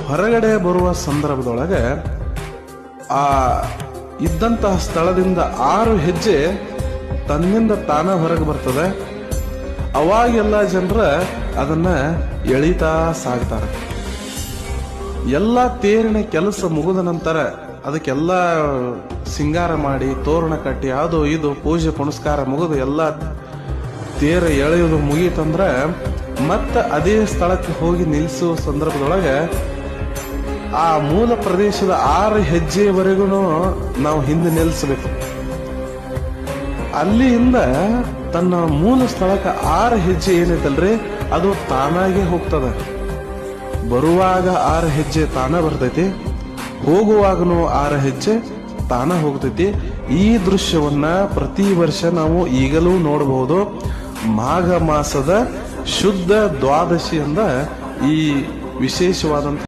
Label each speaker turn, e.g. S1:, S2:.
S1: ಹೊರಗಡೆ ಬರುವ ಸಂದರ್ಭದೊಳಗೆ ಆ ಇದ್ದಂತಹ ಸ್ಥಳದಿಂದ 6 ಹೆಜ್ಜೆ ತನ್ನಿಂದ ತಾನ ಹೊರಗೆ ಬರ್ತದೆ. ಅವಾಗೆಲ್ಲ ಜನರ ಅದನ್ನ ಎಳಿತಾ ಸಾಗ್ತಾರೆ. ಎಲ್ಲ ತೇರಿನ ಕೆಲಸ ಮುಗಿದ ನಂತರ ಅದಕ್ಕೆಲ್ಲ ಸಿಂಗಾರ ಮಾಡಿ ತೋರಣ ಕಟ್ಟಿ ಅದು ಇದು ಪೂಜೆ ಪುನಸ್ಕಾರ ಮುಗಿದು ಎಲ್ಲ ತೇರ ಎಳೆಯೋದು ಮುಗೀತಂದ್ರೆ ಮತ್ತೆ ಅದೇ ಸ್ಥಳಕ್ಕೆ ಹೋಗಿ ನಿಲ್ಲಿಸುವ ಸಂದರ್ಭದೊಳಗೆ ಆ ಮೂಲ ಪ್ರದೇಶದ 6 ಹೆಜ್ಜೆಯವರೆಗೂ ನಾವು ಹಿಂದೆ ನಿಲ್ಲಿಸಬೇಕು. ಅಲ್ಲಿಂದ ತನ್ನ ಮೂಲ ಸ್ಥಳಕ್ಕೆ 6 ಹೆಜ್ಜೆ ಏನೈತಲ್ರಿ ಅದು ತಾನಾಗೆ ಹೋಗ್ತದೆ. ಬರುವಾಗ 6 ಹೆಜ್ಜೆ ತಾನ ಬರ್ತೈತಿ, ಹೋಗುವಾಗನು 6 ಹೆಜ್ಜೆ ತಾನ ಹೋಗ್ತೈತಿ. ಈ ದೃಶ್ಯವನ್ನ ಪ್ರತಿ ವರ್ಷ ನಾವು ಈಗಲೂ ನೋಡಬಹುದು. ಮಾಘ ಮಾಸದ ಶುದ್ಧ ದ್ವಾದಶಿಯಿಂದ ಈ ವಿಶೇಷವಾದಂತ